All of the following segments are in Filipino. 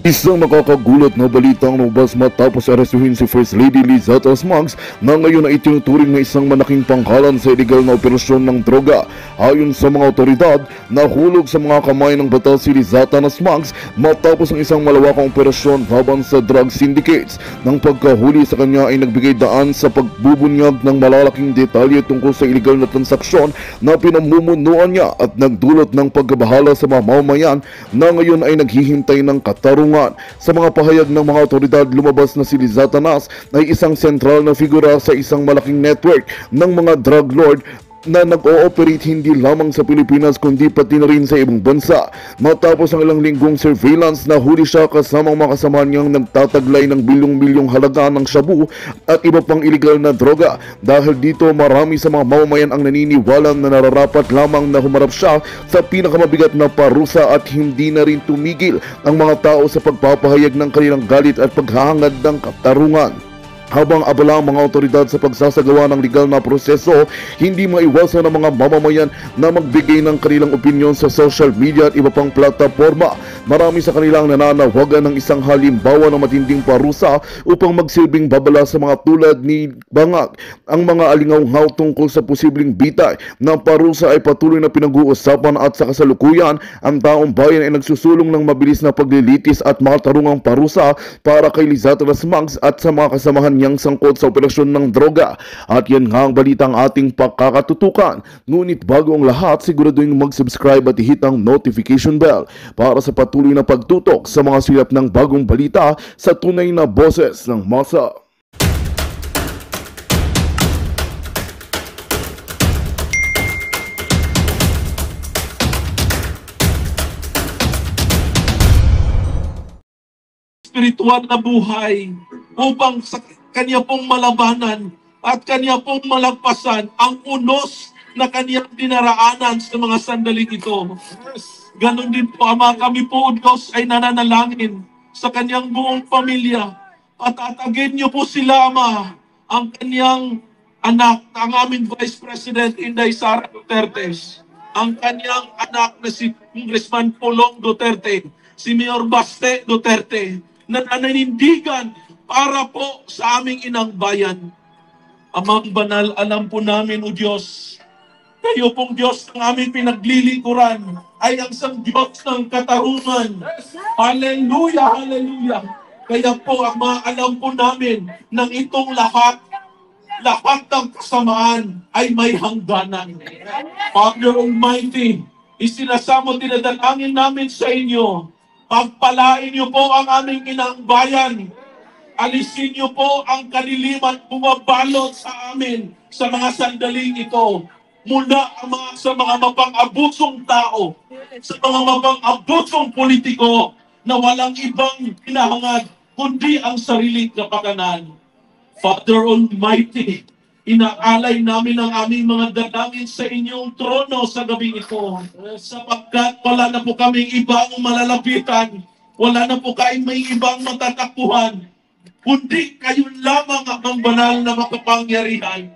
Isang nakakagulat na balita ang lumabas matapos arestuhin si First Lady Lizata Smugs na ngayon ay itinuturing na isang malaking panghalan sa iligal na operasyon ng droga. Ayon sa mga otoridad, nahulog sa mga kamay ng batas si Lizata Smugs matapos ang isang malawakang operasyon laban sa drug syndicates. Nang pagkahuli sa kanya ay nagbigay daan sa pagbubunyag ng malalaking detalye tungkol sa iligal na transaksyon na pinamumunuan niya at nagdulot ng pagkabahala sa mga mamamayan na ngayon ay naghihintay ng katarungan. Sa mga pahayag ng mga otoridad, lumabas na si Lizata ay isang sentral na figura sa isang malaking network ng mga drug lord na nag-ooperate hindi lamang sa Pilipinas kundi pati na rin sa ibang bansa. Matapos ang ilang linggong surveillance, nahuli siya kasama ang mga kasamahan niyang nagtataglay ng bilyong-bilyong halaga ng shabu at iba pang iligal na droga. Dahil dito, marami sa mga mamamayan ang naniniwala na nararapat lamang na humarap siya sa pinakamabigat na parusa at hindi na rin tumigil ang mga tao sa pagpapahayag ng kanilang galit at paghahangad ng katarungan. Habang abala ang mga otoridad sa pagsasagawa ng legal na proseso, hindi maiwasan ng mga mamamayan na magbigay ng kanilang opinyon sa social media at iba pang plataforma. Marami sa kanilang nananawagan ng isang halimbawa ng matinding parusa upang magsilbing babala sa mga tulad ni Bangag. Ang mga alingaw-ngaw tungkol sa posibleng bitay ng parusa ay patuloy na pinag-uusapan at sa kasalukuyan, ang taong bayan ay nagsusulong ng mabilis na paglilitis at matarungang parusa para kay Lizata Smugs at sa mga kasamahan niyang sangkot sa operasyon ng droga. At yan nga ang balitang ating pakakatutukan. Ngunit bago ang lahat, siguraduhin mag-subscribe at i-hit ang notification bell para sa patuloy na pagtutok sa mga silap ng bagong balita sa tunay na boses ng masa. Spiritual na buhay upang sa kanya pong malabanan at kanya pong malagpasan ang unos na kanyang dinaraanan sa mga sandaling ito. Ganon din po, Ama, kami po, Diyos, ay nananalangin sa kanyang buong pamilya. Patatagin niyo po sila, Ama, ang kanyang anak, ang aming Vice President Inday Sara Duterte, ang kanyang anak na si Congressman Pulong Duterte, si Mayor Baste Duterte, na nananindigan para po sa aming inang bayan. Amang banal, alam po namin, O Diyos, kayo pong Diyos ng aming pinaglilingkuran ay ang isang Diyos ng katarungan. Hallelujah, hallelujah. Kaya po, Ama, alam po namin ng itong lahat ng kasamaan ay may hangganan. Father Almighty, isinasamo, dinadalangin namin sa inyo, pagpalain niyo po ang aming inang bayan. Alisin niyo po ang kaliliman bumabalot sa amin sa mga sandaling ito. Mula sa mga mapang-abusong tao, sa mga mapang-abusong politiko na walang ibang hinahangad kundi ang sariling kapakanan. Father Almighty, inaalay namin ang aming mga dalangin sa inyong trono sa gabing ito, sapagkat wala na po kaming ibang malalapitan, wala na po kaming may ibang matatakbuhan, kundi kayo lamang, Amang Banal na makapangyarihan.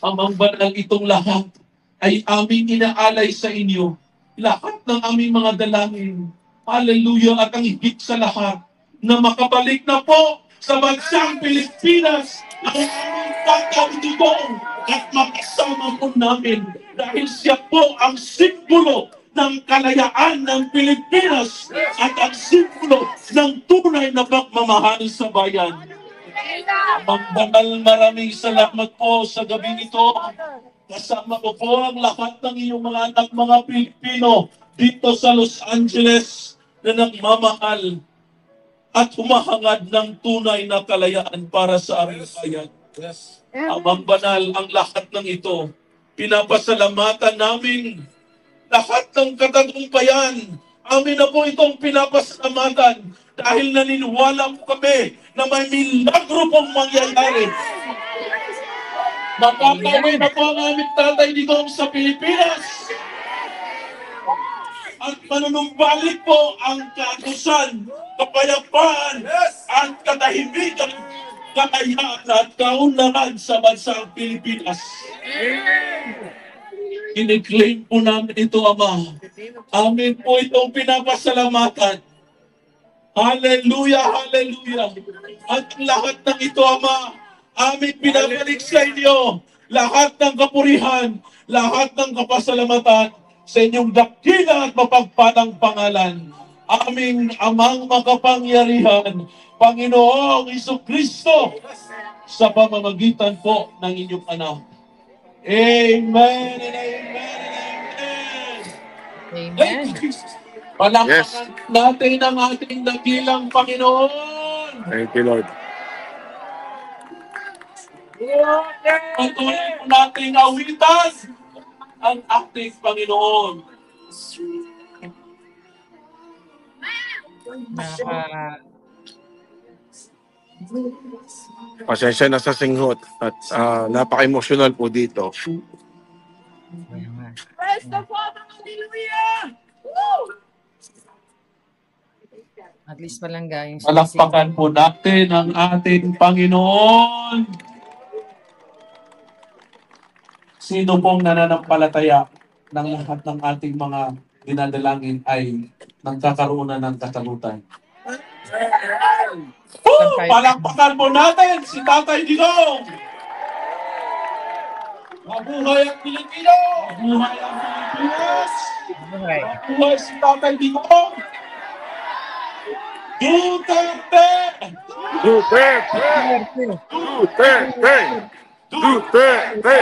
Amang Banal, itong lahat ay aming inaalay sa inyo. Lahat ng aming mga dalangin. Hallelujah. At ang higit sa lahat, na makabalik na po sa bansang Pilipinas ang aming pagkabitugong at makasama po namin dahil siya po ang simbolo ng kalayaan ng Pilipinas at ang simbolo ng tunay na pagmamahal sa bayan. Amang Banal, maraming salamat po sa gabing ito. Kasama ko po ang lahat ng iyong mga anak, mga Pilipino dito sa Los Angeles na nagmamahal at humahangad ng tunay na kalayaan para sa aming bayan. Amang Banal, ang lahat ng ito, pinapasalamatan namin lahat ng katagumpayan. Amin na po itong pinapasalamatan dahil naniniwala po kami na may milagro pong mangyayari. Makakauwi na po ang aming tatay dito sa Pilipinas. At manunumbalik po ang kagusan, kapayapaan, at katahimikan, kakayaan at kaunlaran sa bansang Pilipinas. Kiniklaim po namin ito, Ama. Amin po itong pinapasalamatan Hallelujah, hallelujah. At lahat ng ito, Ama, aming pinabalik sa inyo. Lahat ng kapurihan, lahat ng kapasalamatan sa inyong dakila at mapagpalang pangalan. Aming Amang makapangyarihan, Panginoong Jesucristo, sa pamamagitan po ng inyong anak. Amen and amen and amen. Thank you, Amen. Jesus. Palakpakan natin ang ating dakilang Panginoon. Thank you, Lord. Patuloy po nating awitan ang ating Panginoon. Pasensya na sa singhot at napaka-emotional po dito. Praise the Father, hallelujah! Woo! At least palangga yung Palakpakan po natin ang ating Panginoon. Sino pong nananampalataya ng lahat ng ating mga dinadalangin ay nagkakaroon na ng kasagutan? Palakpakan po natin si Tatay Digong! Mabuhay ang Pilipino! Mabuhay ang Pilipinas! Mabuhay si Tatay Digong! Duterte! Duterte! Duterte! Duterte!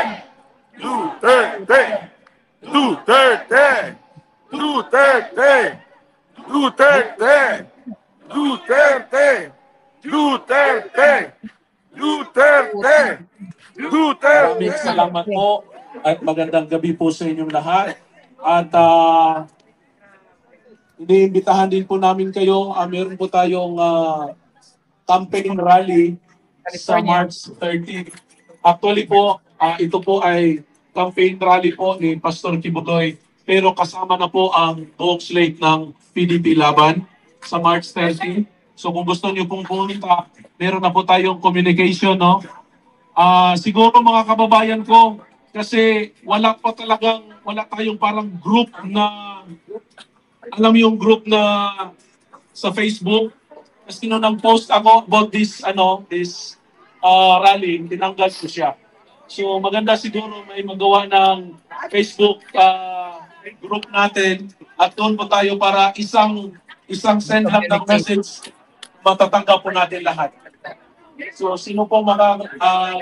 Duterte! Duterte! Duterte! Duterte! Duterte! Duterte! Duterte! Duterte! Maraming salamat po at magandang gabi po sa inyong lahat. At iniimbitahan din po namin kayo. Meron po tayong campaign rally sa March 13. Actually po, ito po ay campaign rally po ni Pastor Kibuloy. Pero kasama na po ang buong slate ng PDP Laban sa March 30. So kung gusto niyo pong pumunta, meron na po tayong communication, no? Siguro mga kababayan ko, kasi wala tayong parang group na, alam mo yung group na sa Facebook, kasi nung nag-post ako about this rally, tinanggal ko siya. So maganda siguro may magawa ng Facebook group natin at doon po tayo para isang send lang ng message, matatanggap po natin lahat. So, sino po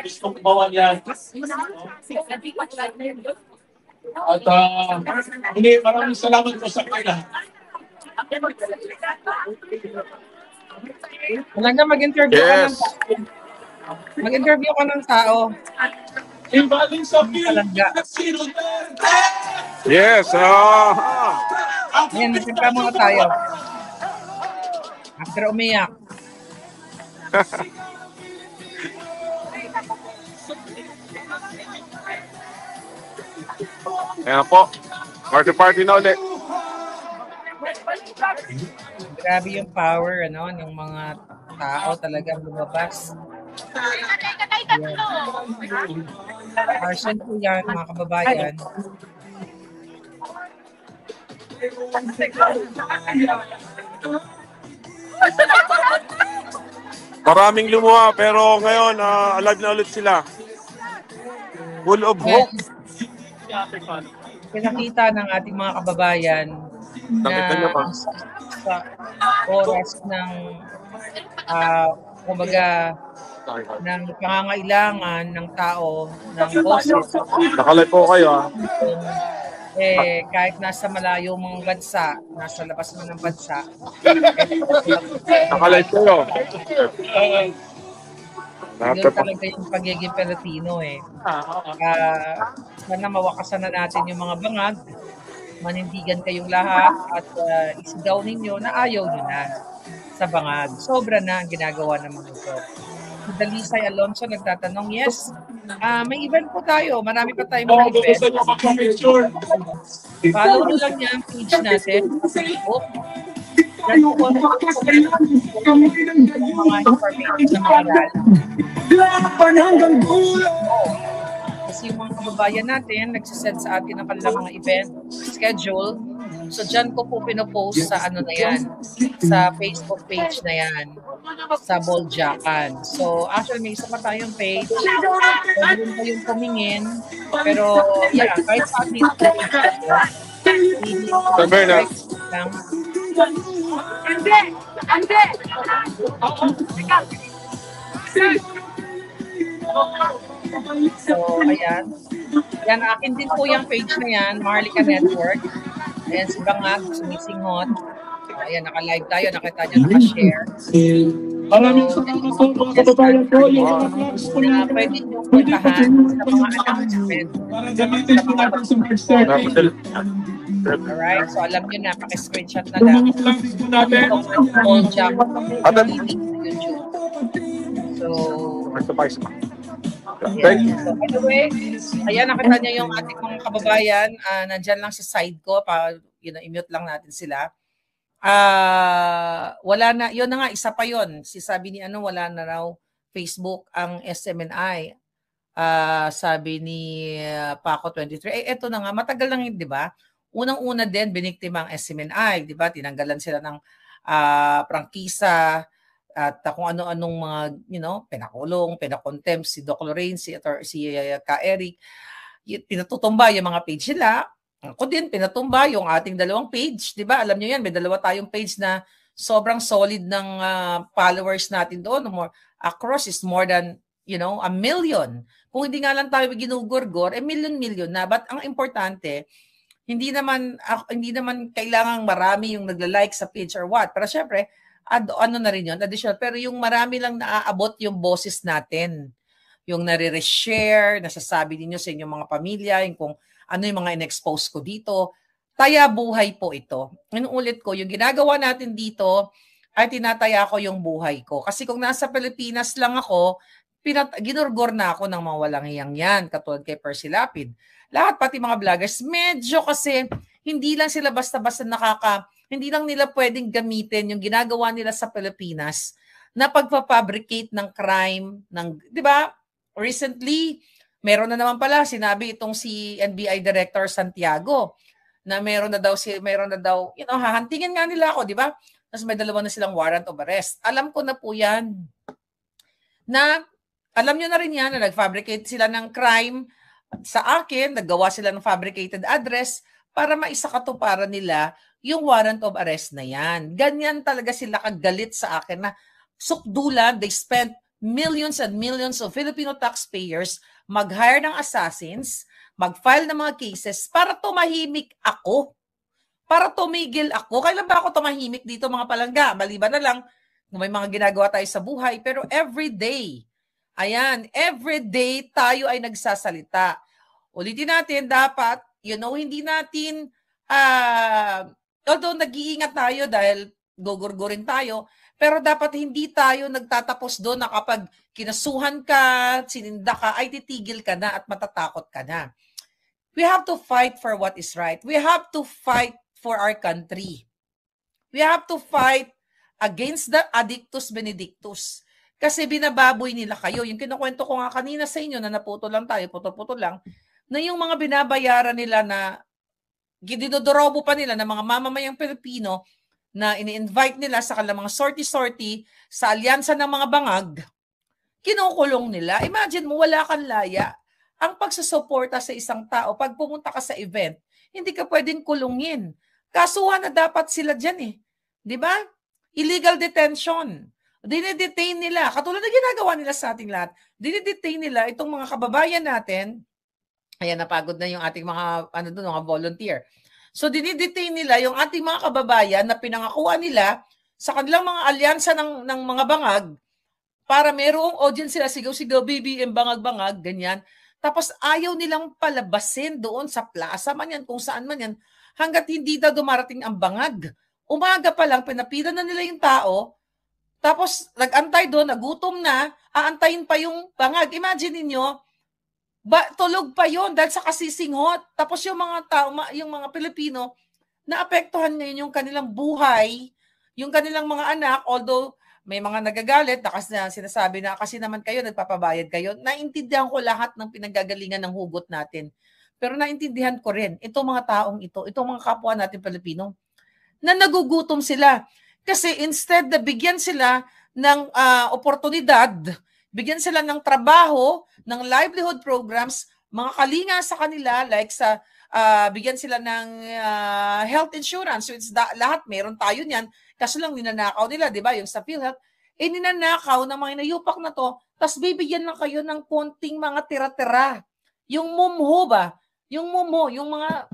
gustong gumawa niyan? At maraming salamat po sa kanila. Malangga, mag-interview ka ng mag-interview ka ng tao. Ibaling sa Pilipinas, sino Yes! Ayan, magsimpa muna tayo. After umiyak. Ayan po. Party na ulit. Grabe yung power ng mga tao talagang lumabas. Partial po yan, mga kababayan. Maraming lumuha pero ngayon alive na ulit sila. Full of hope. Pinakita ng ating mga kababayan na sa oras ng kumbaga ng pangangailangan ng tao ng boses. Nakalive po kayo Kahit nasa malayo mong bansa, nasa labas man ng bansa. Nakalive kayo. Yun talaga yung pagiging Pilipino sana mawakasan na natin yung mga bangag, manindigan kayong lahat at isigaw ninyo na ayaw nyo na sa bangag. Sobra na ang ginagawa ng mga ito. Dalisay Alonso nagtatanong, yes, may event po tayo. Marami pa tayong mga event. Follow nyo lang yan, page natin. Mga information na mga rally. Kasi yung mga kababayan natin nagsiset sa atin ng kanilang mga event schedule. So dyan ko po pinopost sa ano na yan, sa Facebook page na yan, sa Boljakan. So actually may isa pa tayong page, pwede rin kayong tumingin, pero yeah, kahit sa atin sa page na to, Bernard. lang. So ayan. Yan, akin din po yung page na yan, Maharlika Network. Ayan, si Bangag, sumisinghot. Ayan, naka-live tayo, nakita nyo, naka-share. Maraming salamat po mga kababayan ko. Yung mga vlogs po Na natin. pwede nyo puntahan sa mga announcement. Para gamitin po natin sa March 30. Alright, so alam nyo na, paki-screenshot na Yung lang. mga vlogs po natin. Boljak Adam. TV sa YouTube. So, Thank you. so, by the way, ayan, nakita niya yung ating mga kababayan. Nandyan lang sa side ko. I-mute lang natin sila. Wala na. Yun na nga, isa pa yun. Sabi ni wala na raw Facebook ang SMNI. Sabi ni Paco 23. Eto na nga, matagal lang yun, di ba? Unang-una din, biniktima ang SMNI. Di ba? Tinanggalan sila ng prangkisa, at kung ano-anong mga, pinakulong, pinakontempt si Doc Lorraine, si Ka Eric, pinatutumba yung mga page nila. Ako din, pinatumba yung ating dalawang page. Diba? Alam nyo yan, may dalawa tayong page na sobrang solid ng followers natin doon. Across is more than, 1 million. Kung hindi nga lang tayo ginugurgor, million na. But ang importante, hindi naman kailangang marami yung nagla-like sa page or what. Pero syempre, ano na rin yun, additional. Pero yung marami lang naaabot yung boses natin. Yung nare-share, nasasabi ninyo sa inyong mga pamilya, yung kung ano yung mga in-expose ko dito. Taya buhay po ito. Inuulit ko, yung ginagawa natin dito ay tinataya ko yung buhay ko. Kasi kung nasa Pilipinas lang ako, ginurgor na ako ng mga walang hiyang yan, katulad kay Percy Lapid. Lahat, pati mga vloggers, medyo kasi hindi lang sila basta-basta hindi lang nila pwedeng gamitin yung ginagawa nila sa Pilipinas na pagpapabricate ng crime, di ba? Recently, meron na naman pala, sinabi itong si NBI Director Santiago, na meron na daw, hahantingin nga nila ako, di ba? Tapos may dalawa na silang warrant of arrest. Alam ko na po yan. Alam nyo na rin yan, na nag-fabricate sila ng crime sa akin, naggawa sila ng fabricated address para maisakatuparan nila yung warrant of arrest na yan. Ganyan talaga sila kagalit sa akin na sukdulan, they spent millions and millions of Filipino taxpayers mag-hire ng assassins, mag-file ng mga cases para tumahimik ako. Para tumigil ako. Kailan ba ako tumahimik dito mga palangga? Maliban na lang may mga ginagawa tayo sa buhay. Pero everyday tayo ay nagsasalita. Ulitin natin, dapat, hindi natin although nag-iingat tayo dahil gugurgurin tayo, pero dapat hindi tayo nagtatapos doon na kapag kinasuhan ka, sininda ka, ay titigil ka na at matatakot ka na. We have to fight for what is right. We have to fight for our country. We have to fight against the addictus benedictus. Kasi binababoy nila kayo. Yung kinukwento ko nga kanina sa inyo na naputol lang tayo, putol-putol lang, na yung mga binabayaran nila na dinodorobo pa nila ng mga mamamayang Pilipino na ini-invite nila sa kanilang mga sorty-sorty sa alyansa ng mga bangag, kinukulong nila. Imagine mo, wala kang laya. Ang pagsusuporta sa isang tao, pag pumunta ka sa event, hindi ka pwedeng kulungin. Kasuhan na dapat sila dyan eh. Di ba? Illegal detention. Dinidetain nila. Katulad na ginagawa nila sa ating lahat. Dinidetain nila itong mga kababayan natin. Ayan, napagod na yung ating mga, mga volunteer. So, dinidetain nila yung ating mga kababayan na pinangakuan nila sa kanilang mga alyansa ng mga bangag para merong audience sila, sigaw-sigaw, BBM, bangag-bangag, ganyan. Tapos, ayaw nilang palabasin doon sa plaza man yan, kung saan man yan, hanggat hindi daw dumarating ang bangag. Umaga pa lang, pinapila na nila yung tao, tapos, nag-antay doon, nagutom na, aantayin pa yung bangag. Imagine niyo, tulog pa yon dahil sa kasisinghot. Tapos yung mga tao, yung mga Pilipino, naapektuhan ngayon yung kanilang buhay, yung kanilang mga anak, although may mga nagagalit, na sinasabi na kasi naman kayo, nagpapabayad kayo. Naintindihan ko lahat ng pinanggagalingan ng hugot natin. Pero naintindihan ko rin, itong mga taong ito, itong mga kapwa natin Pilipino, na nagugutom sila. Kasi instead na bigyan sila ng oportunidad, bigyan sila ng trabaho, ng livelihood programs, mga kalinga sa kanila, like sa bigyan sila ng health insurance. So lahat meron tayo niyan. Kaso lang ninanakaw nila, di ba? Yung sa PhilHealth, ninanakaw ng mga inayupak na to, tapos bibigyan lang kayo ng konting mga tira-tira. Yung mumho ba? Yung mumho, yung mga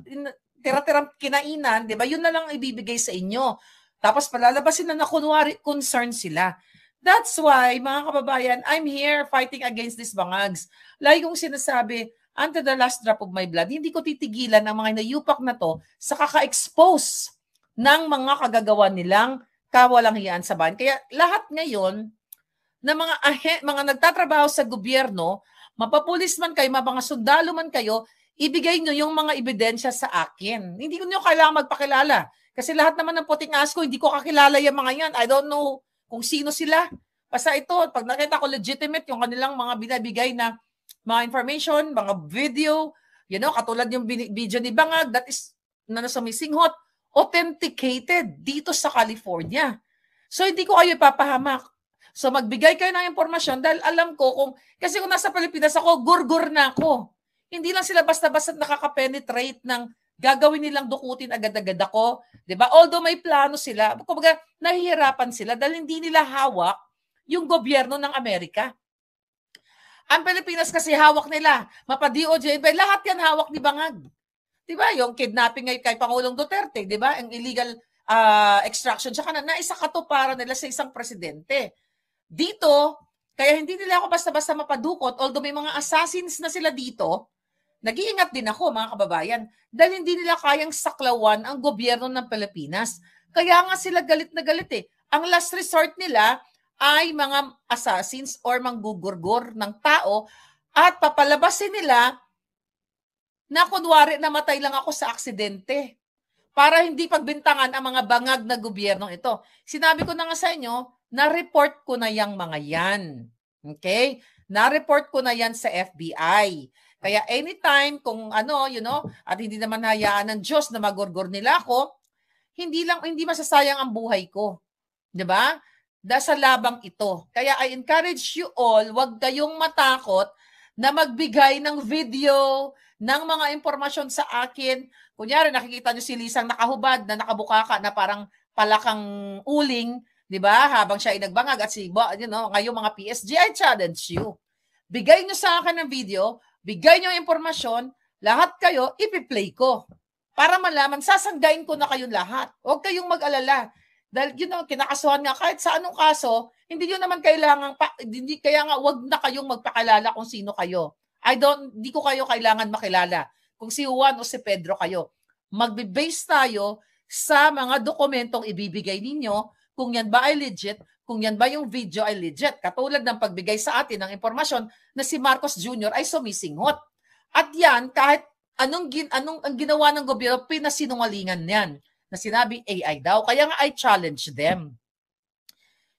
tira-tirang kinainan, di ba? Yun na lang ibibigay sa inyo. Tapos palalabasin na kunwari concerned sila. That's why, mga kababayan, I'm here fighting against these bangags. Lagi kong sinasabi, until the last drop of my blood, hindi ko titigilan ang mga inayupak na to sa kaka-expose ng mga kagagawa nilang kawalanghiyaan sa bayan. Kaya lahat ngayon na mga nagtatrabaho sa gobyerno, mapapulis man kayo, mga sundalo man kayo, ibigay nyo yung mga ebidensya sa akin. Hindi ko nyo kailangan magpakilala. Kasi lahat naman ng puting asko, hindi ko kakilala yung mga yan. I don't know kung sino sila. Basta ito, pag nakita ko legitimate yung kanilang mga binabigay na mga information, mga video, katulad yung video ni Bangag, that is na nasa Misinghot, authenticated dito sa California. So hindi ko kayo ipapahamak. So magbigay kayo ng impormasyon dahil alam ko kasi kung nasa Pilipinas ako, gurgur na ako. Hindi lang sila basta-basta nakaka-penetrate ng gagawin nilang dukutin agad-agad ako. Diba? Although may plano sila, kumbaga nahihirapan sila dahil hindi nila hawak yung gobyerno ng Amerika. Ang Pilipinas kasi hawak nila, mapa-DOJ, lahat yan hawak ni Bangag. Diba? Yung kidnapping kay Pangulong Duterte, diba? Ang illegal extraction, tsaka naisa katuparan nila sa isang presidente. Dito, kaya hindi nila ako basta-basta mapadukot, although may mga assassins na sila dito, nag-iingat din ako, mga kababayan, dahil hindi nila kayang saklawan ang gobyerno ng Pilipinas. Kaya nga sila galit na galit eh. Ang last resort nila ay mga assassins or manggugurgur ng tao at papalabasin nila na kunwari namatay lang ako sa aksidente para hindi pagbintangan ang mga bangag na gobyernong ito. Sinabi ko na nga sa inyo, na-report ko na yung mga yan. Okay? Na-report ko na yan sa FBI. Kaya anytime kung at hindi naman hayaan ng Diyos na magurgur nila ako, hindi masasayang ang buhay ko. 'Di ba? Dahil sa labang ito. Kaya I encourage you all, wag kayong matakot na magbigay ng video, ng mga impormasyon sa akin. Kunyari, nakikita nyo si Lisang nakahubad, na nakabukaka, na parang palakang uling, di ba? Habang siya ay nagbangag at ngayong mga PSG, I challenge you. Bigay nyo sa akin ng video, bigay nyo impormasyon, lahat kayo, ipi-play ko. Para malaman, sasanggain ko na kayong lahat. Huwag kayong mag-alala. Dahil kinakasuhan nga kahit sa anong kaso, hindi nyo naman kailangan, kaya nga wag na kayong magpakilala kung sino kayo. Hindi ko kayo kailangan makilala kung si Juan o si Pedro kayo. Magbe-base tayo sa mga dokumentong ibibigay ninyo, kung yan ba ay legit, kung yan ba yung video ay legit. Katulad ng pagbigay sa atin ng impormasyon na si Marcos Jr. ay sumisinghot. At yan, kahit anong ang ginawa ng gobyerno, pinasinungalingan yan na sinabi AI daw. Kaya nga I challenge them.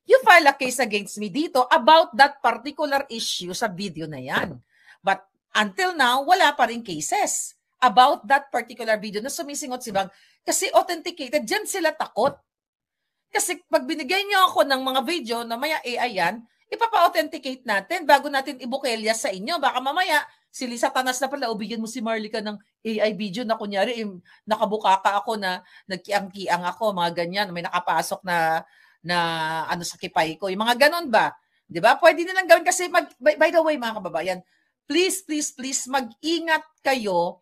You file a case against me dito about that particular issue sa video na yan. But until now, wala pa rin cases about that particular video na sumisingot si Bang. Kasi authenticated, dyan sila takot. Kasi pag binigay niyo ako ng mga video na maya AI yan, ipapa-authenticate natin bago natin ibukelya sa inyo. Baka mamaya, si Lisa Tanas na pala, bigyan mo si Marlica ng AI video na kunyari, nakabukaka ako na nagkiang-kiang ako, mga ganyan, may nakapasok na sa kipay ko. Yung mga ganon ba? Di ba? Pwede nilang gawin kasi, by the way, mga kababayan, please, mag-ingat kayo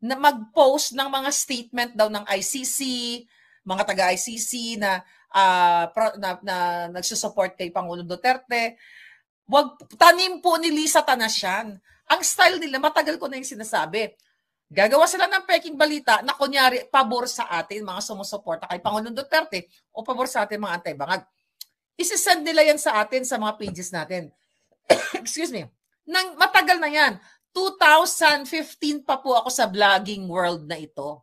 na mag-post ng mga statement daw ng ICC, mga taga-ICC na nagsusupport kay Pangulong Duterte. Tanim po ni Lisa Tanas yan. Ang style nila, matagal ko na yung sinasabi. Gagawa sila ng peking balita na kunyari, pabor sa atin, mga sumusuporta kay Pangulong Duterte o pabor sa atin, mga antay-bangag. Isisend nila yan sa atin sa mga pages natin. Excuse me. Matagal na yan. 2015 pa po ako sa vlogging world na ito.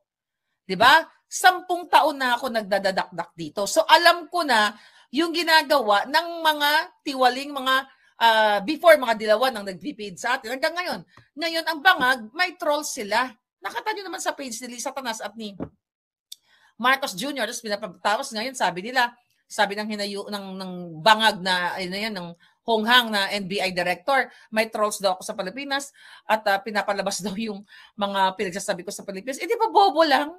'Di ba? 10 taon na ako nagdadadakdak dito. So alam ko na yung ginagawa ng mga tiwaling, mga before mga dilawan ang nag-feed sa atin. Hanggang ngayon. Ngayon, ang bangag, may trolls sila. Nakita nyo naman sa page ni Lisa Tanas at ni Marcos Jr. Tapos ngayon, sabi ng hinayo ng bangag na, ng honghang na NBI director, may trolls daw ako sa Pilipinas at pinapalabas daw yung mga pinagsasabi ko sa Pilipinas. Di ba bobo lang?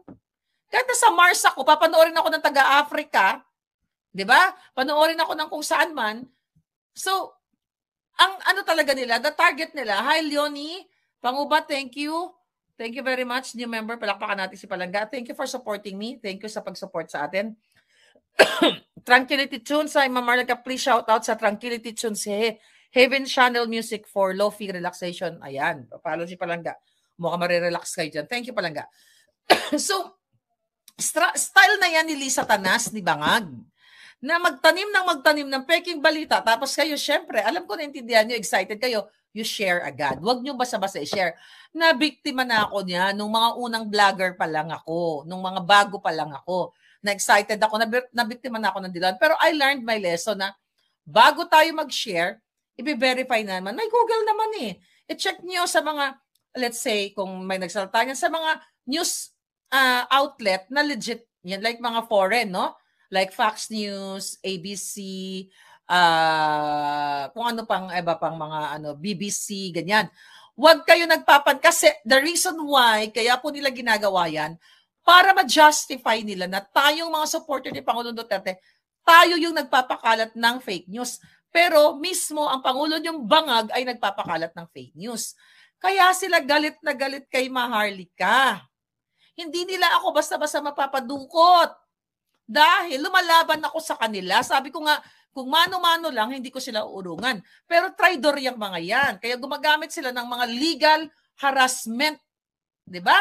Kahit sa Mars ako, papanoorin ako ng taga-Africa, di ba? Panoorin ako ng kung saan man. So, ang ano talaga nila, the target nila, hi Leonie, Panguba, thank you. Thank you very much, new member. Palakpakan natin si Palangga. Thank you for supporting me. Thank you sa pag-support sa atin. Tranquility Tunes, ay Mamarlaga, please shout out sa Tranquility Tunes. Heaven Channel Music for Lofi Relaxation. Ayan, follow si Palangga. Mukhang marirelax kayo dyan. Thank you, Palangga. So, style na yan ni Lisa Tanas, ni Bangag, na magtanim ng peking balita. Tapos kayo, syempre, alam ko naintindihan nyo, excited kayo, you share agad. Huwag nyo basta-basta i-share. Nabiktima na ako niya nung mga unang vlogger pa lang ako, nung mga bago pa lang ako. Na-excited ako, nabiktima na ako ng dilan. Pero I learned my lesson na bago tayo mag-share, i-verify naman. May Google naman eh. I-check nyo sa mga, let's say, kung may nagsalita niyan, sa mga news outlet na legit yan, like mga foreign, no? Like Fox News, ABC, kung ano pang iba pang mga BBC, ganyan. Huwag kayo kasi the reason why kaya po nila ginagawa yan, para ma-justify nila na tayong mga supporter ni Pangulong Duterte, tayo yung nagpapakalat ng fake news. Pero mismo ang Pangulo yung Bangag ay nagpapakalat ng fake news. Kaya sila galit na galit kay Maharlika. Hindi nila ako basta-basta mapapadukot. Dahil lumalaban ako sa kanila. Sabi ko nga, kung mano-mano lang, hindi ko sila uurungan. Pero traidor yung mga yan. Kaya gumagamit sila ng mga legal harassment. Diba?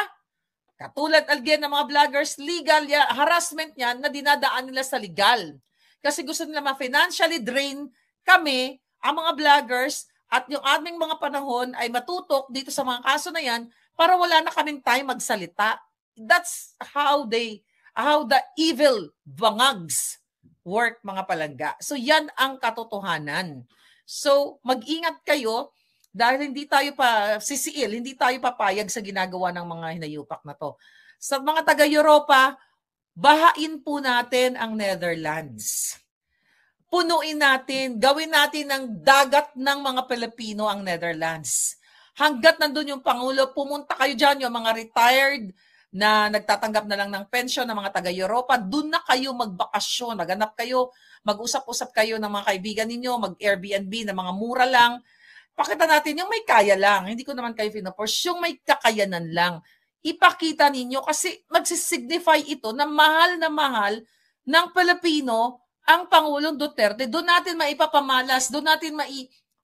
Katulad again ng mga vloggers, legal harassment yan na dinadaan nila sa legal. Kasi gusto nila ma-financially drain kami, ang mga vloggers, at yung aming mga panahon ay matutok dito sa mga kaso na yan para wala na kaming time magsalita. That's how the evil bangags work, mga palangga. So yan ang katotohanan. So mag-ingat kayo dahil hindi tayo hindi tayo papayag sa ginagawa ng mga hinayupak na to. Sa mga taga-Europa, bahain po natin ang Netherlands. Punuin natin, gawin natin ng dagat ng mga Pilipino ang Netherlands. Hanggat nandun yung Pangulo, pumunta kayo dyan, yung mga retired na nagtatanggap na lang ng pensyon ng mga taga-Europa, dun na kayo magbakasyon, maghanap kayo, mag-usap-usap kayo ng mga kaibigan ninyo, mag-Airbnb na mga mura lang. Pakita natin yung may kaya lang, hindi ko naman kayo pinaforce, yung may kakayanan lang. Ipakita ninyo kasi magsisignify ito na mahal ng Pilipino ang Pangulong Duterte. Doon natin maipapamalas, doon natin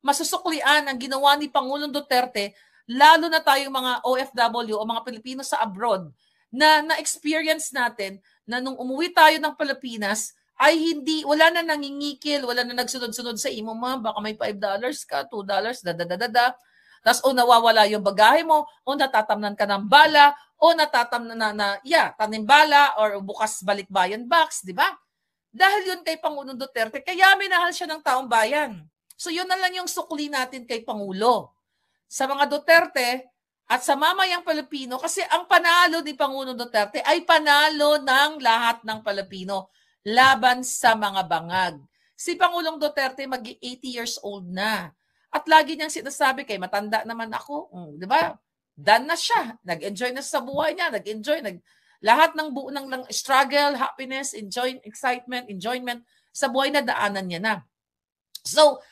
masusuklian ang ginawa ni Pangulong Duterte, lalo na tayong mga OFW o mga Pilipino sa abroad na na-experience natin na nung umuwi tayo ng Pilipinas ay wala na nangingikil, wala na nagsunod-sunod sa imo, baka may $5 ka, $2, Tapos nawawala yung bagahe mo, o natatamnan ka ng bala, o natatamnan tanimbala, or bukas balikbayan box, di ba? Dahil yun kay Pangulong Duterte, kaya minahal siya ng taong bayan. So yun na lang yung sukli natin kay Pangulo. Sa mga Duterte at sa mamayang Pilipino, kasi ang panalo ni Pangulong Duterte ay panalo ng lahat ng Pilipino laban sa mga bangag. Si Pangulong Duterte mag-80 years old na. At lagi niyang sinasabi, kay matanda naman ako, di ba? Done na siya. Nag-enjoy na sa buhay niya. Lahat ng buo ng struggle, happiness, enjoyment sa buhay na daanan niya na. So,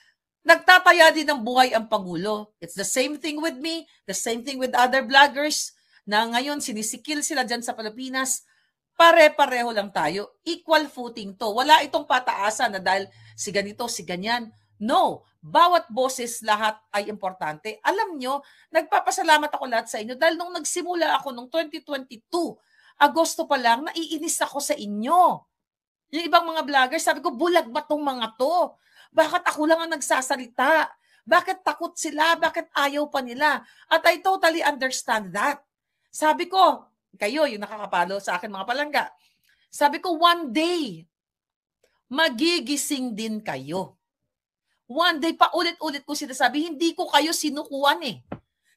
nagtataya din ng buhay ang Pangulo. It's the same thing with me, the same thing with other vloggers na ngayon sinisikil sila dyan sa Pilipinas. Pare-pareho lang tayo. Equal footing to. Wala itong pataasan na dahil si ganito, si ganyan. No. Bawat boses lahat ay importante. Alam nyo, nagpapasalamat ako lahat sa inyo dahil nung nagsimula ako nung 2022, Agosto pa lang, naiinis ako sa inyo. Yung ibang mga vloggers, sabi ko, bulag ba tong mga to? Bakit ako lang ang nagsasalita? Bakit takot sila? Bakit ayaw pa nila? At I totally understand that. Sabi ko, kayo, yung nakakapalo sa akin mga palangga, sabi ko, one day, magigising din kayo. One day, paulit-ulit ko sinasabi, hindi ko kayo sinukuan eh.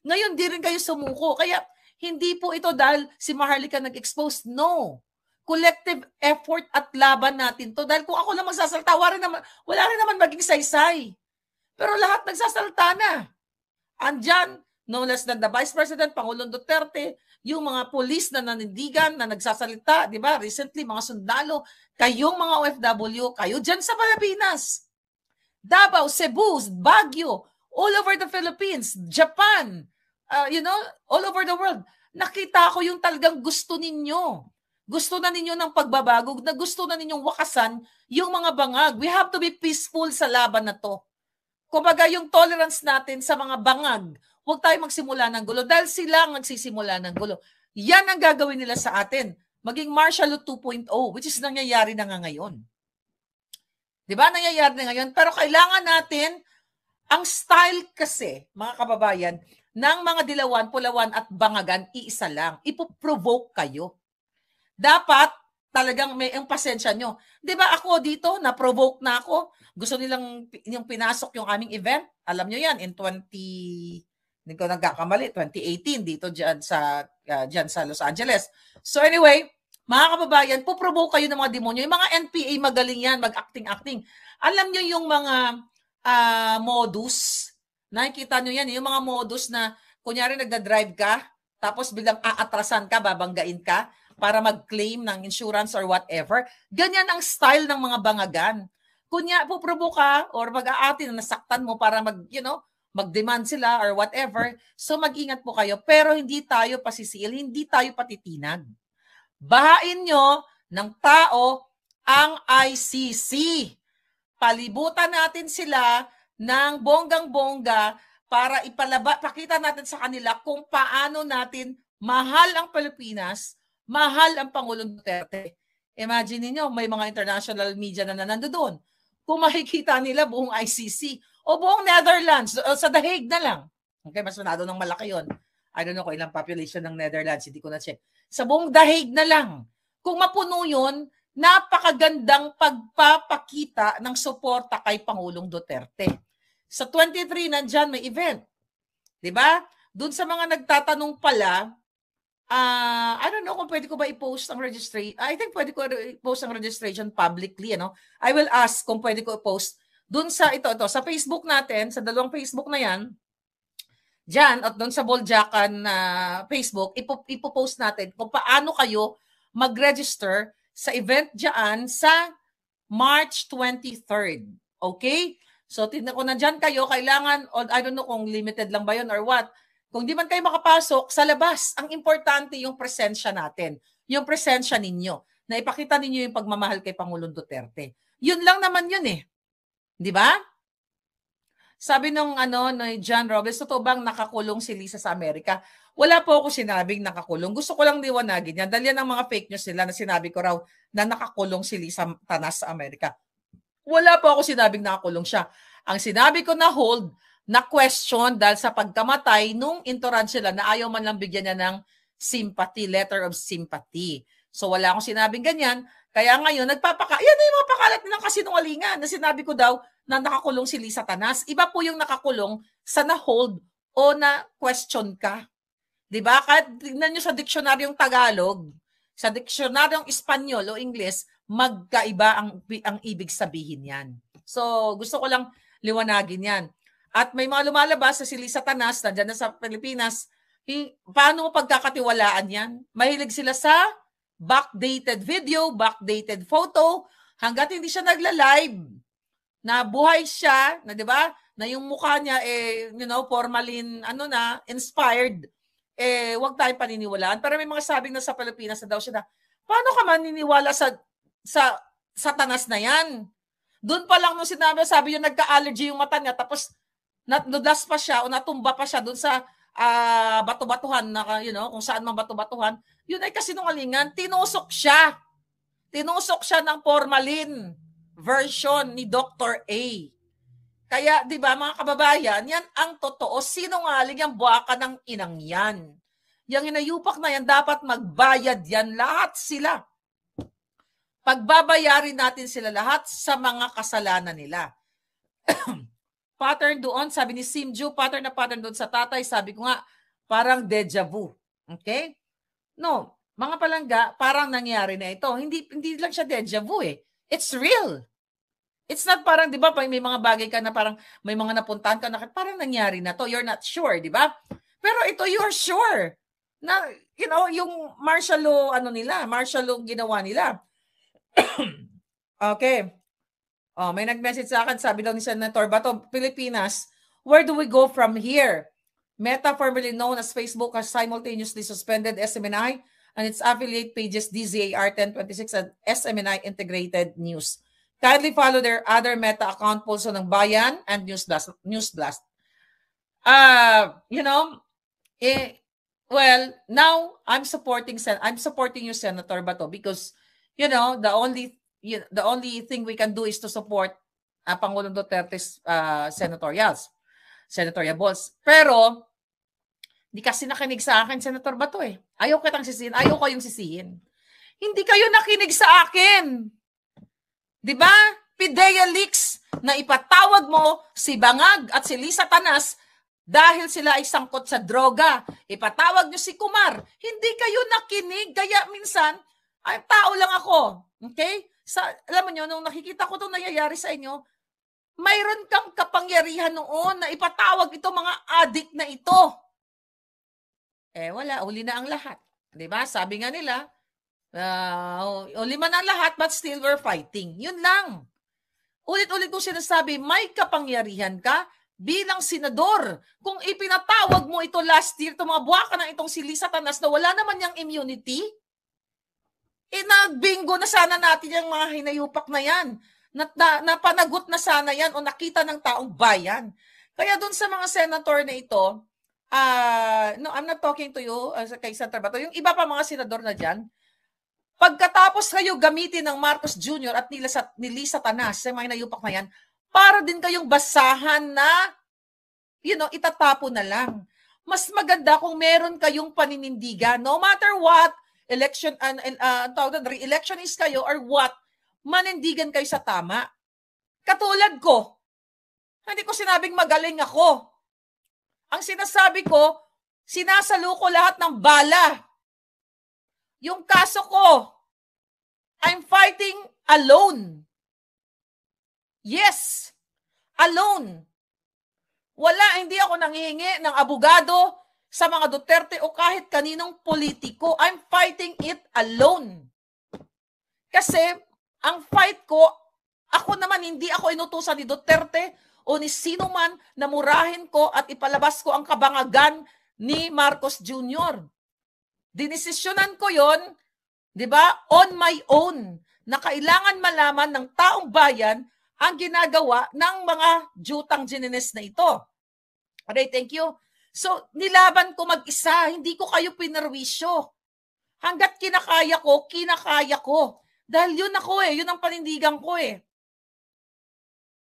Ngayon, di rin kayo sumuko. Kaya, hindi po ito dahil si Maharlika nag-expose. No. Collective effort at laban natin to. Dahil kung ako lang magsasalta, wala rin naman maging saysay. Pero lahat nagsasalta na. Andyan, no less than the Vice President, Pangulong Duterte, yung mga police na nanindigan, na nagsasalita, di ba? Recently, mga sundalo, kayong mga OFW, kayo dyan sa Pilipinas. Davao, Cebu, Baguio, all over the Philippines, Japan, all over the world. Nakita ko yung talagang gusto ninyo. Gusto na ninyo ng pagbabago, na gusto na ninyong wakasan yung mga bangag. We have to be peaceful sa laban na to. Kumbaga yung tolerance natin sa mga bangag, huwag tayo magsimula ng gulo dahil sila ang nagsisimula ng gulo. Yan ang gagawin nila sa atin. Maging martial law 2.0, which is nangyayari na nga ngayon. Di ba? Nangyayari na ngayon. Pero kailangan natin, ang style kasi, mga kababayan, ng mga dilawan, pulawan at bangagan, iisa lang. Ipoprovoke kayo. Dapat talagang may ang pasensya nyo. Di ba ako dito, na-provoke na ako. Gusto nilang yung pinasok yung aming event. Alam nyo yan, in hindi ko nagkakamali, 2018 dito dyan sa Los Angeles. So anyway, mga kababayan, puprovoke kayo ng mga demonyo. Yung mga NPA magaling yan, mag-acting-acting. Alam nyo yung mga modus, nakikita nyo yan, yung mga modus na kunyari nagda-drive ka, tapos biglang aatrasan ka, babanggain ka, para mag-claim ng insurance or whatever. Ganyan ang style ng mga bangagan. Kunya, puprovoke ka or mag-aati na nasaktan mo para mag-demand sila or whatever. So mag-ingat po kayo. Pero hindi tayo pasisiil, hindi tayo patitinag. Bahain nyo ng tao ang ICC. Palibutan natin sila ng bonggang-bongga para pakita natin sa kanila kung paano natin mahal ang Pilipinas, mahal ang Pangulong Duterte. Imagine niyo, may mga international media na nandoon. Kung makikita nila buong ICC o buong Netherlands, sa The Hague na lang. Okay, mas manado ng malaki yon. I don't know kung ilang population ng Netherlands, hindi ko na-check. Sa buong The Hague na lang. Kung mapuno yun, napakagandang pagpapakita ng suporta kay Pangulong Duterte. Sa 23, nandyan may event. Diba? Doon sa mga nagtatanong pala, I don't know kung pwede ko ba i-post ang registration. I think pwede ko i-post ang registration publicly. I will ask kung pwede ko i-post doon sa ito, sa Facebook natin, sa dalawang Facebook na yan, dyan at doon sa Boljakan Facebook, ipopost natin kung paano kayo mag-register sa event dyan sa March 23rd. Okay? So, kung nandyan kayo, kailangan, I don't know kung limited lang ba yun or what, kung di man kayo makapasok, sa labas, ang importante yung presensya natin. Yung presensya ninyo. Na ipakita ninyo yung pagmamahal kay Pangulong Duterte. Yun lang naman yun eh. Di ba? Sabi nung ni John Robles, totoo bang nakakulong si Lisa sa Amerika? Wala po ako sinabing nakakulong. Gusto ko lang liwanagin yan. Dahil yan ang mga fake news nila na sinabi ko raw na nakakulong si Lisa Tanas sa Amerika. Wala po ako sinabing nakakulong siya. Ang sinabi ko na hold, na question dahil sa pagkamatay nung intoransya na ayaw man lang bigyan niya ng sympathy, letter of sympathy. So wala akong sinabing ganyan. Kaya ngayon, yan na yung mga pakalat nilang kasinungalingan na sinabi ko daw na nakakulong si Lisa Tanas. Iba po yung nakakulong sa na-hold o na-question ka. Diba? Kahit tignan nyo sa diksionaryong Tagalog, sa diksionaryong Espanyol o Ingles, magkaiba ang ibig sabihin yan. So gusto ko lang liwanagin yan. At may mga lumalabas sa si Lisa Tanas, nandiyan na sa Pilipinas, paano mo pagkakatiwalaan yan? Mahilig sila sa backdated video, backdated photo, hanggat hindi siya nagla-live, na buhay siya, na 'di ba? Na yung mukha niya formalin inspired, wag tayong paniniwalaan. Pero may mga sabing na sa Pilipinas na daw siya na, paano ka maniniwala sa Tanas na yan? Doon pa lang nung sabi yung nagka-allergy yung mata niya, tapos nadulas pa siya o natumba pa siya doon sa bato-batuhan na kung saan man bato-batuhan, yun ay kasinungalingan. Tinusok siya ng formalin version ni Dr. A. Kaya 'di ba mga kababayan, yan ang totoo. Sinungaling yung buwaka ng inang yan. Yung inayupak na yan, dapat magbayad yan lahat sila. Pagbabayarin natin sila lahat sa mga kasalanan nila. pattern doon, sabi ni Simju, pattern na pattern doon sa tatay, sabi ko nga, parang deja vu. Okay? No, mga palangga, parang nangyari na ito. Hindi lang siya deja vu eh. It's real. It's not parang, di ba, may mga bagay ka na parang may mga napuntahan ka na parang nangyari na to. You're not sure, di ba? Pero ito, you're sure. Na, you know, yung martial law, martial law ginawa nila. Okay. Oh, may nag-message sa akin, sabi daw ni Senator Bato, Pilipinas, where do we go from here? Meta, formerly known as Facebook, has simultaneously suspended SMNI and its affiliate pages DZAR 1026 and SMNI Integrated News. Kindly follow their other Meta account, Pulso ng Bayan and Newsblast. Well, now I'm supporting you, Senator Bato, because the only thing we can do is to support Pangulong Duterte's senatorial balls. Pero di kasi nakinig sa akin, Senator Bato eh. Ayaw kitang sisihin, ayaw kayong sisihin. Hindi kayo nakinig sa akin. Di ba? PIDEA leaks na ipatawag mo si Bangag at si Lisa Tanas dahil sila ay sangkot sa droga. Ipatawag nyo si Kumar. Hindi kayo nakinig. Kaya minsan, ay tao lang ako. Okay? Alam mo nyo, nung nakikita ko itong nangyayari sa inyo, mayroon kang kapangyarihan noon na ipatawag ito mga adik na ito. Wala. Uli na ang lahat. Diba? Sabi nga nila, lima na lahat but still we're fighting. Yun lang. Ulit-ulit ko sinasabi, may kapangyarihan ka bilang senador. Kung ipinatawag mo ito last year, itong mga buwaka na itong si Lisa Tanas na wala naman niyang immunity, nagbingo na sana natin yung mga hinayupak na yan. Napanagot na sana yan o nakita ng taong bayan. Kaya dun sa mga senator na ito, no, I'm not talking to you kay Senator Bato. Yung iba pa mga senador na dyan, pagkatapos kayo gamitin ng Marcos Jr. at ni Lisa Tanas, sa mga hinayupak na yan, para din kayong basahan na, itatapon na lang. Mas maganda kung meron kayong paninindigan, no matter what, re-election is kayo or what, manindigan kayo sa tama. Katulad ko, hindi ko sinabing magaling ako. Ang sinasabi ko, sinasalo ko lahat ng bala. Yung kaso ko, I'm fighting alone. Yes, alone. Hindi ako nanghihingi ng abogado sa mga Duterte o kahit kaninong politiko. I'm fighting it alone. Kasi ang fight ko, ako naman hindi ako inutusan ni Duterte o ni sino man na murahin ko at ipalabas ko ang kabangagan ni Marcos Jr. Dinesisyonan ko yon, di ba, on my own, na kailangan malaman ng taong bayan ang ginagawa ng mga jutang ginines na ito. Okay, thank you. So, nilaban ko mag-isa, hindi ko kayo pinarwisyo. Hanggat kinakaya ko. Dahil yun ako yun ang panindigan ko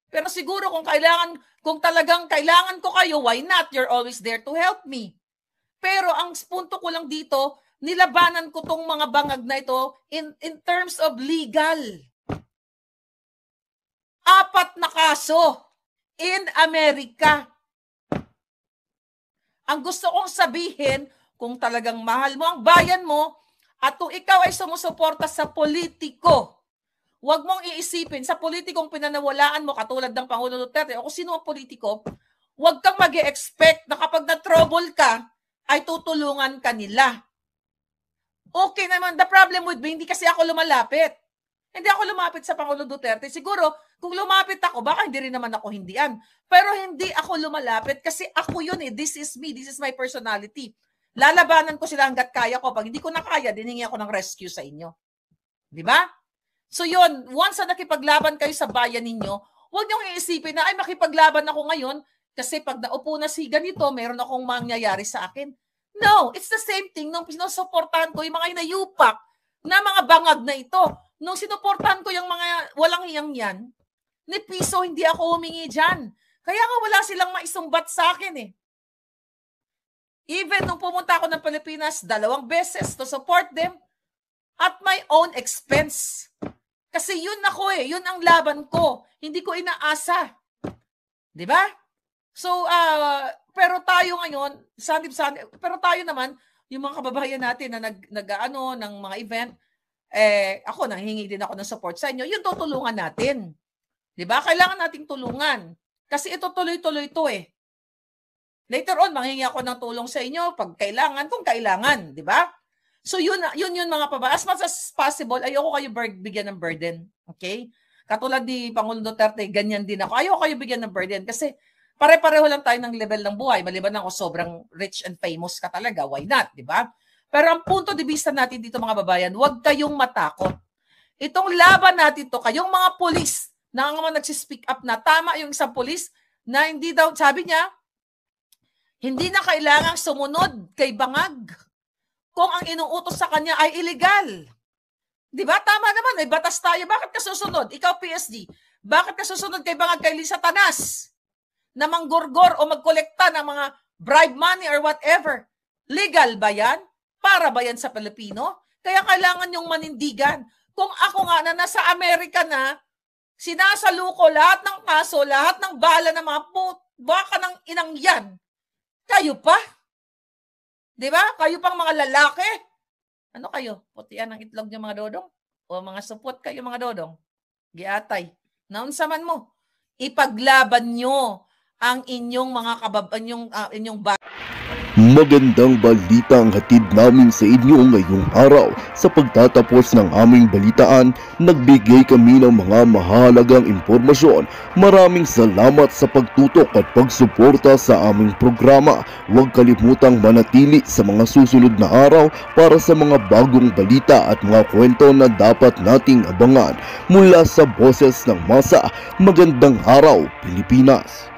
Pero siguro kung talagang kailangan ko kayo, why not? You're always there to help me. Pero ang punto ko lang dito, nilabanan ko tong mga bangag na ito in terms of legal. 4 na kaso in Amerika. Ang gusto kong sabihin, kung talagang mahal mo ang bayan mo at kung ikaw ay sumusuporta sa politiko, huwag mong iisipin sa politikong pinanawalaan mo katulad ng Pangulo Duterte o kung sino ang politiko, huwag kang mag-expect na kapag na-trouble ka, ay tutulungan ka nila. Okay naman, the problem with me, hindi kasi ako lumalapit. Hindi ako lumapit sa Pangulo Duterte. Siguro, kung lumapit ako, baka hindi rin naman ako hindian. Pero hindi ako lumalapit kasi ako yun This is me. This is my personality. Lalabanan ko sila hanggat kaya ko. Pag hindi ko na kaya, diningi ako ng rescue sa inyo. Di ba? So yun, once na nakipaglaban kayo sa bayan ninyo, huwag niyong iisipin na, ay makipaglaban ako ngayon kasi pag naupo na si ganito, meron akong mangyayari sa akin. No, it's the same thing nung sinusuportahan ko yung mga inayupak na mga bangag na ito. Nung sinuportahan ko yung mga walang hiyang yan, ni piso hindi ako humingi dyan. Kaya nga wala silang maisumbat sa akin Even nung pumunta ako ng Pilipinas 2 beses to support them at my own expense. Kasi yun ako yun ang laban ko. Hindi ko inaasa. 'Di ba? So, pero tayo ngayon, pero tayo naman, yung mga kababayan natin na nag-ano ng mga event, ako, nanghingi din ako ng support sa inyo, yung tutulungan natin. Diba? Kailangan nating tulungan. Kasi ito tuloy-tuloy to eh. Later on, manghingi ako ng tulong sa inyo pag kailangan, kung kailangan. Diba? So yun mga kababayan. As much as possible, ayoko kayo bigyan ng burden. Okay? Katulad ni Pangulong Duterte, ganyan din ako. Ayoko kayo bigyan ng burden kasi pare-pareho lang tayo ng level ng buhay. Maliban ako sobrang rich and famous ka talaga. Why not? Diba? Pero ang punto de vista natin dito mga babayan, huwag kayong matakot. Itong laban natin to, kayong mga pulis na nga nagsispeak up na tama yung isang pulis na hindi daw, sabi niya, hindi na kailangang sumunod kay Bangag kung ang inuutos sa kanya ay illegal. Diba? Tama naman, may batas tayo. Bakit ka susunod? Ikaw PSD, bakit ka susunod kay Bangag, kay Lisa Tanas na manggurgor o magkolekta ng mga bribe money or whatever? Legal ba yan? Para ba yan sa Pilipino? Kaya kailangan yung manindigan. Kung ako nga na nasa Amerika na, sinasaluko lahat ng kaso, lahat ng bala ng mga baka ng inang yan. Kayo pa? Diba? Kayo pang mga lalaki. Ano kayo? Putian ang itlog niyo mga dodong? O mga supot kayo mga dodong? Giatay. Naunsa man mo? Ipaglaban nyo ang inyong mga inyong Magandang balita ang hatid namin sa inyo ngayong araw. Sa pagtatapos ng aming balitaan, nagbigay kami ng mga mahalagang impormasyon. Maraming salamat sa pagtutok at pagsuporta sa aming programa. Huwag kalimutang manatili sa mga susunod na araw para sa mga bagong balita at mga kwento na dapat nating abangan. Mula sa Boses ng Masa, magandang araw Pilipinas!